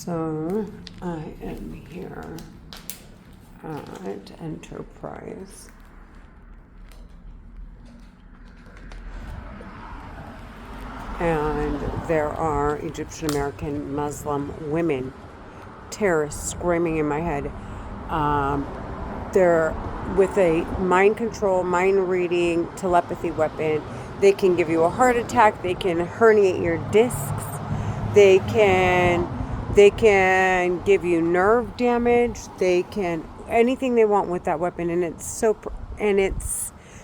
So I am here at Enterprise. And there are Egyptian American Muslim women, terrorists screaming in my head. They're with a mind control, mind reading, telepathy weapon. They can give you a heart attack. They can herniate your discs. They can give you nerve damage. They can anything they want with that weapon, and it's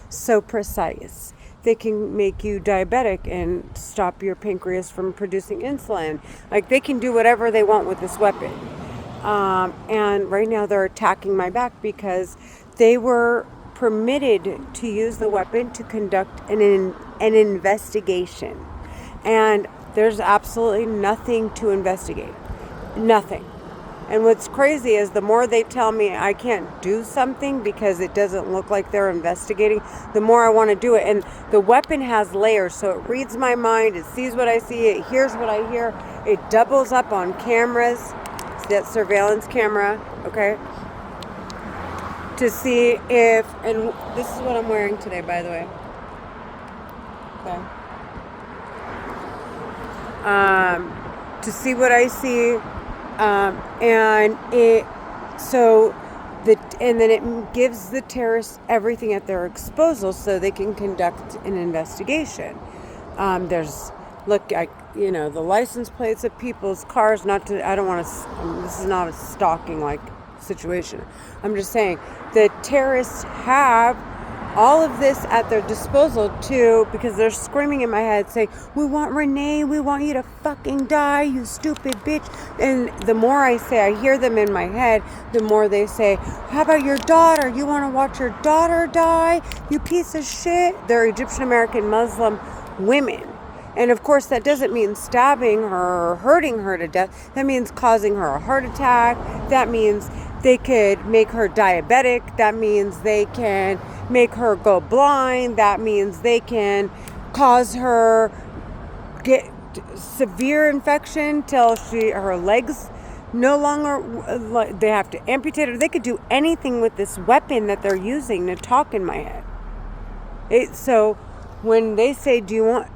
so precise. They can make you diabetic and stop your pancreas from producing insulin. Like, they can do whatever they want with this weapon. And right now they're attacking my back because they were permitted to use the weapon to conduct an investigation. And there's absolutely nothing to investigate. Nothing. And what's crazy is the more they tell me I can't do something because it doesn't look like they're investigating, the more I want to do it. And the weapon has layers, so it reads my mind, it sees what I see, it hears what I hear, it doubles up on cameras, that surveillance camera, okay, to see if, and this is what I'm wearing today, by the way, okay, to see what I see. And then it gives the terrorists everything at their disposal so they can conduct an investigation. The license plates of people's cars. This is not a stalking like situation. I'm just saying the terrorists have all of this at their disposal too, because they're screaming in my head saying, "We want Renee, we want you to fucking die, you stupid bitch." And the more I say, I hear them in my head, the more they say, "How about your daughter? You want to watch your daughter die, you piece of shit?" They're Egyptian American Muslim women. And of course, that doesn't mean stabbing her or hurting her to death. That means causing her a heart attack. That means they could make her diabetic. That means they can make her go blind. That means they can cause her get severe infection till her legs no longer, they have to amputate her. They could do anything with this weapon that they're using to talk in my head. So when they say, do you want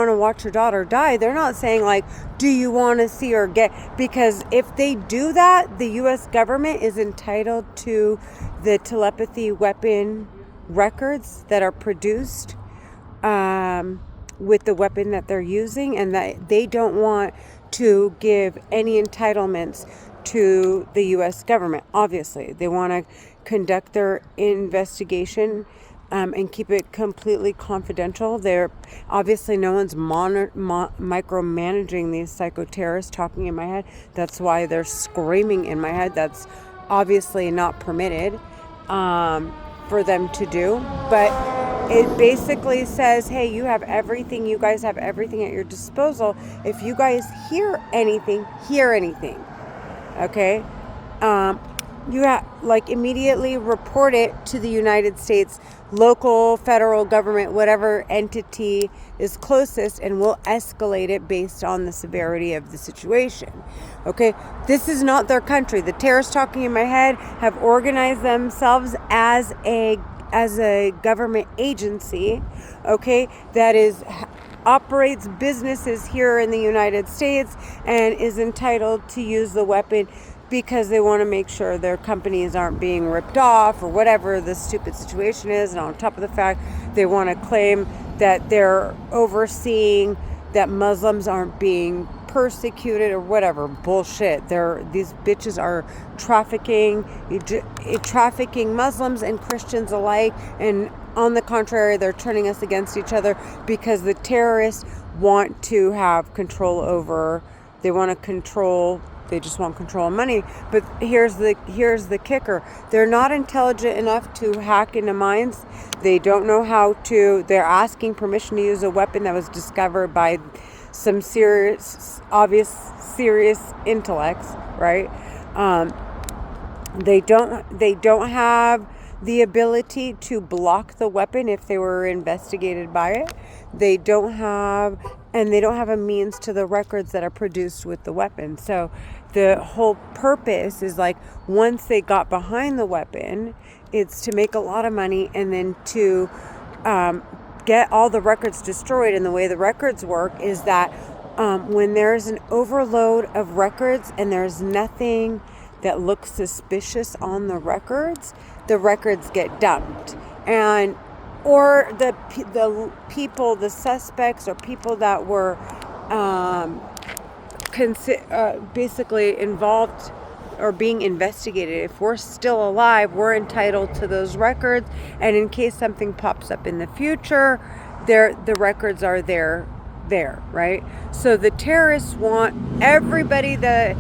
to watch your daughter die? They're not saying like, do you want to see her because if they do that, the U.S. government is entitled to the telepathy weapon records that are produced with the weapon that they're using, and that they don't want to give any entitlements to the U.S. government. Obviously, they want to conduct their investigation and keep it completely confidential. They're obviously no one's micromanaging these psychoterrorists talking in my head. That's why they're screaming in my head. That's obviously not permitted for them to do. But it basically says, hey, you guys have everything at your disposal. If you guys hear anything, okay? You immediately report it to the United States, local, federal government, whatever entity is closest, and we'll escalate it based on the severity of the situation. Okay, this is not their country. The terrorists talking in my head have organized themselves as a government agency, okay, that operates businesses here in the United States and is entitled to use the weapon because they want to make sure their companies aren't being ripped off or whatever the stupid situation is. And on top of the fact, they want to claim that they're overseeing that Muslims aren't being persecuted or whatever bullshit. These bitches are trafficking Muslims and Christians alike. And on the contrary, they're turning us against each other because the terrorists want to have control over, they just want control of money. But here's the kicker. They're not intelligent enough to hack into minds. They don't know how to. They're asking permission to use a weapon that was discovered by some serious intellects, right? They don't have the ability to block the weapon if they were investigated by it. They don't have and they don't have a means to the records that are produced with the weapon. So the whole purpose is like, once they got behind the weapon, it's to make a lot of money and then to get all the records destroyed. And the way the records work is that when there's an overload of records and there's nothing that looks suspicious on the records get dumped. And or the people, the suspects, or people that were basically involved or being investigated, if we're still alive, we're entitled to those records. And in case something pops up in the future, the records are there, right? So the terrorists want everybody that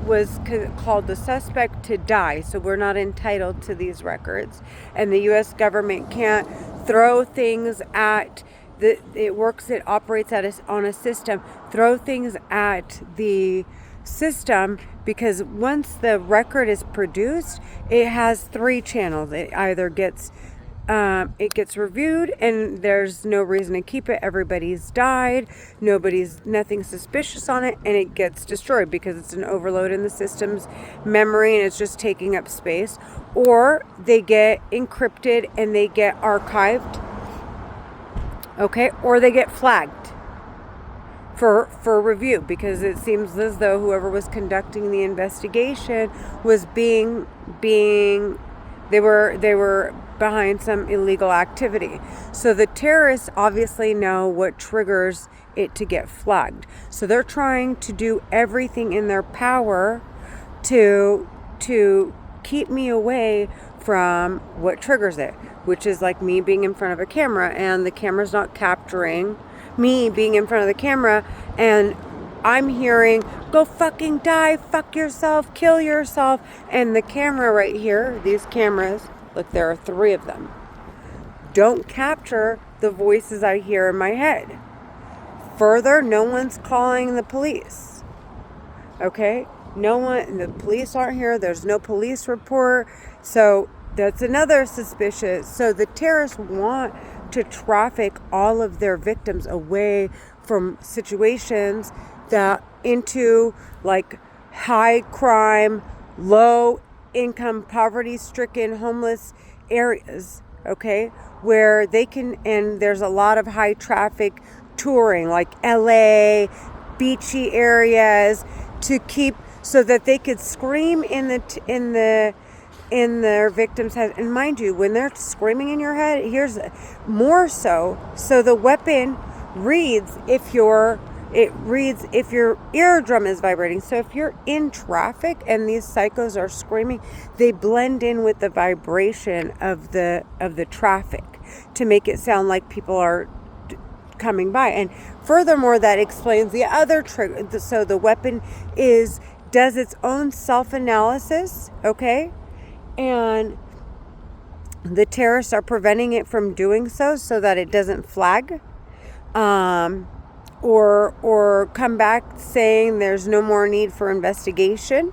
was called the suspect to die, so we're not entitled to these records. And the U.S. government can't throw things at it operates on a system, throw things at the system, because once the record is produced, it has 3 channels. It either gets reviewed and there's no reason to keep it, everybody's died, nothing suspicious on it, and it gets destroyed because it's an overload in the system's memory and it's just taking up space. Or they get encrypted and they get archived, okay, or they get flagged for review, because it seems as though whoever was conducting the investigation was they were behind some illegal activity. So the terrorists obviously know what triggers it to get flagged. So they're trying to do everything in their power to keep me away from what triggers it, which is like me being in front of a camera and the camera's not capturing me being in front of the camera, and I'm hearing, go fucking die, fuck yourself, kill yourself. And the camera right here, these cameras, look, there are 3 of them, don't capture the voices I hear in my head. Further, no one's calling the police. Okay? The police aren't here. There's no police report. So that's another suspicious. So the terrorists want to traffic all of their victims away from situations that into like high crime, low income, poverty stricken, homeless areas, okay, where they can, and there's a lot of high traffic touring like LA, beachy areas, to keep, so that they could scream in their victim's head. And mind you, when they're screaming in your head, here's more so the weapon reads if your eardrum is vibrating. So if you're in traffic and these psychos are screaming, they blend in with the vibration of the traffic to make it sound like people are coming by. And furthermore, that explains the other trigger. So the weapon does its own self-analysis, okay? And the terrorists are preventing it from doing so that it doesn't flag, or come back saying there's no more need for investigation,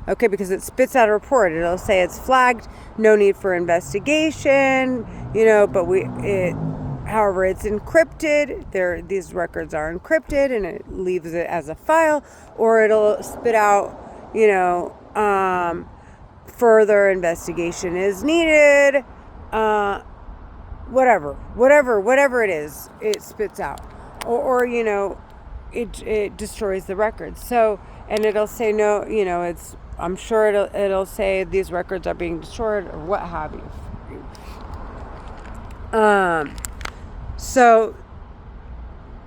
okay, because it spits out a report. It'll say it's flagged, no need for investigation, but however, it's encrypted. These records are encrypted, and it leaves it as a file, or it'll spit out, further investigation is needed, whatever it is, it spits out, or it destroys the records. So, and it'll say no, I'm sure it'll say these records are being destroyed or what have you. So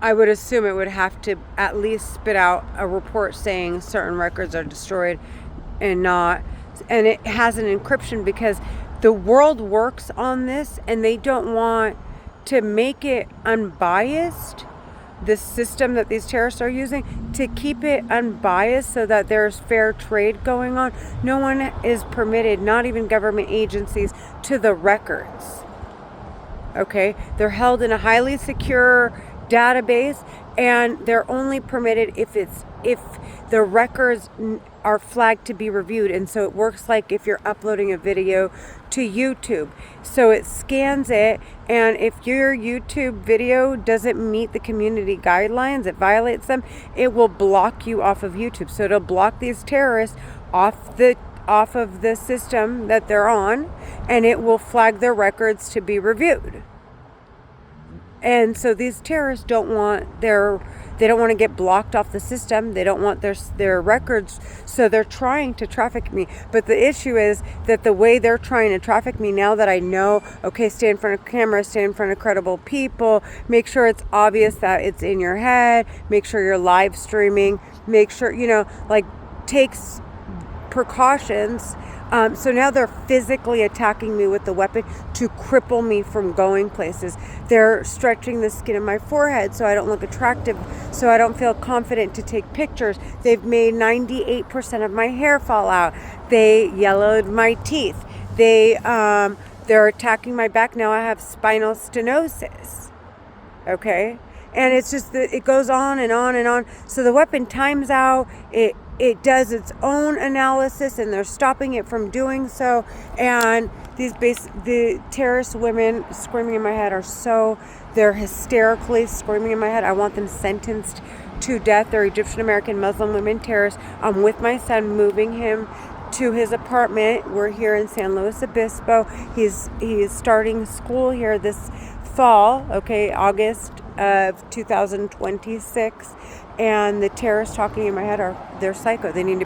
I would assume it would have to at least spit out a report saying certain records are destroyed and it has an encryption, because the world works on this and they don't want to make it unbiased, the system that these terrorists are using, to keep it unbiased so that there's fair trade going on. No one is permitted, not even government agencies, to the records. Okay? They're held in a highly secure database, and they're only permitted if it's if the records are flagged to be reviewed. And so it works like if you're uploading a video to YouTube. So it scans it, and if your YouTube video doesn't meet the community guidelines, it violates them, it will block you off of YouTube. So it'll block these terrorists off of the system that they're on, and it will flag their records to be reviewed. And so these terrorists don't want to get blocked off the system. They don't want their records, so they're trying to traffic me. But the issue is that the way they're trying to traffic me, now that I know, okay, stay in front of camera, stay in front of credible people, make sure it's obvious that it's in your head, make sure you're live streaming, make sure, takes precautions. So now they're physically attacking me with the weapon to cripple me from going places. They're stretching the skin of my forehead so I don't look attractive, so I don't feel confident to take pictures. They've made 98% of my hair fall out. They yellowed my teeth. They're attacking my back. Now I have spinal stenosis. Okay? And it's just that it goes on and on and on. So the weapon times out. It does its own analysis, and they're stopping it from doing so. And the terrorist women screaming in my head they're hysterically screaming in my head. I want them sentenced to death. They're Egyptian American Muslim women terrorists. I'm with my son, moving him to his apartment. We're here in San Luis Obispo. He's starting school here this fall, okay, August of 2026. And the terrorists talking in my head they're psycho. They need to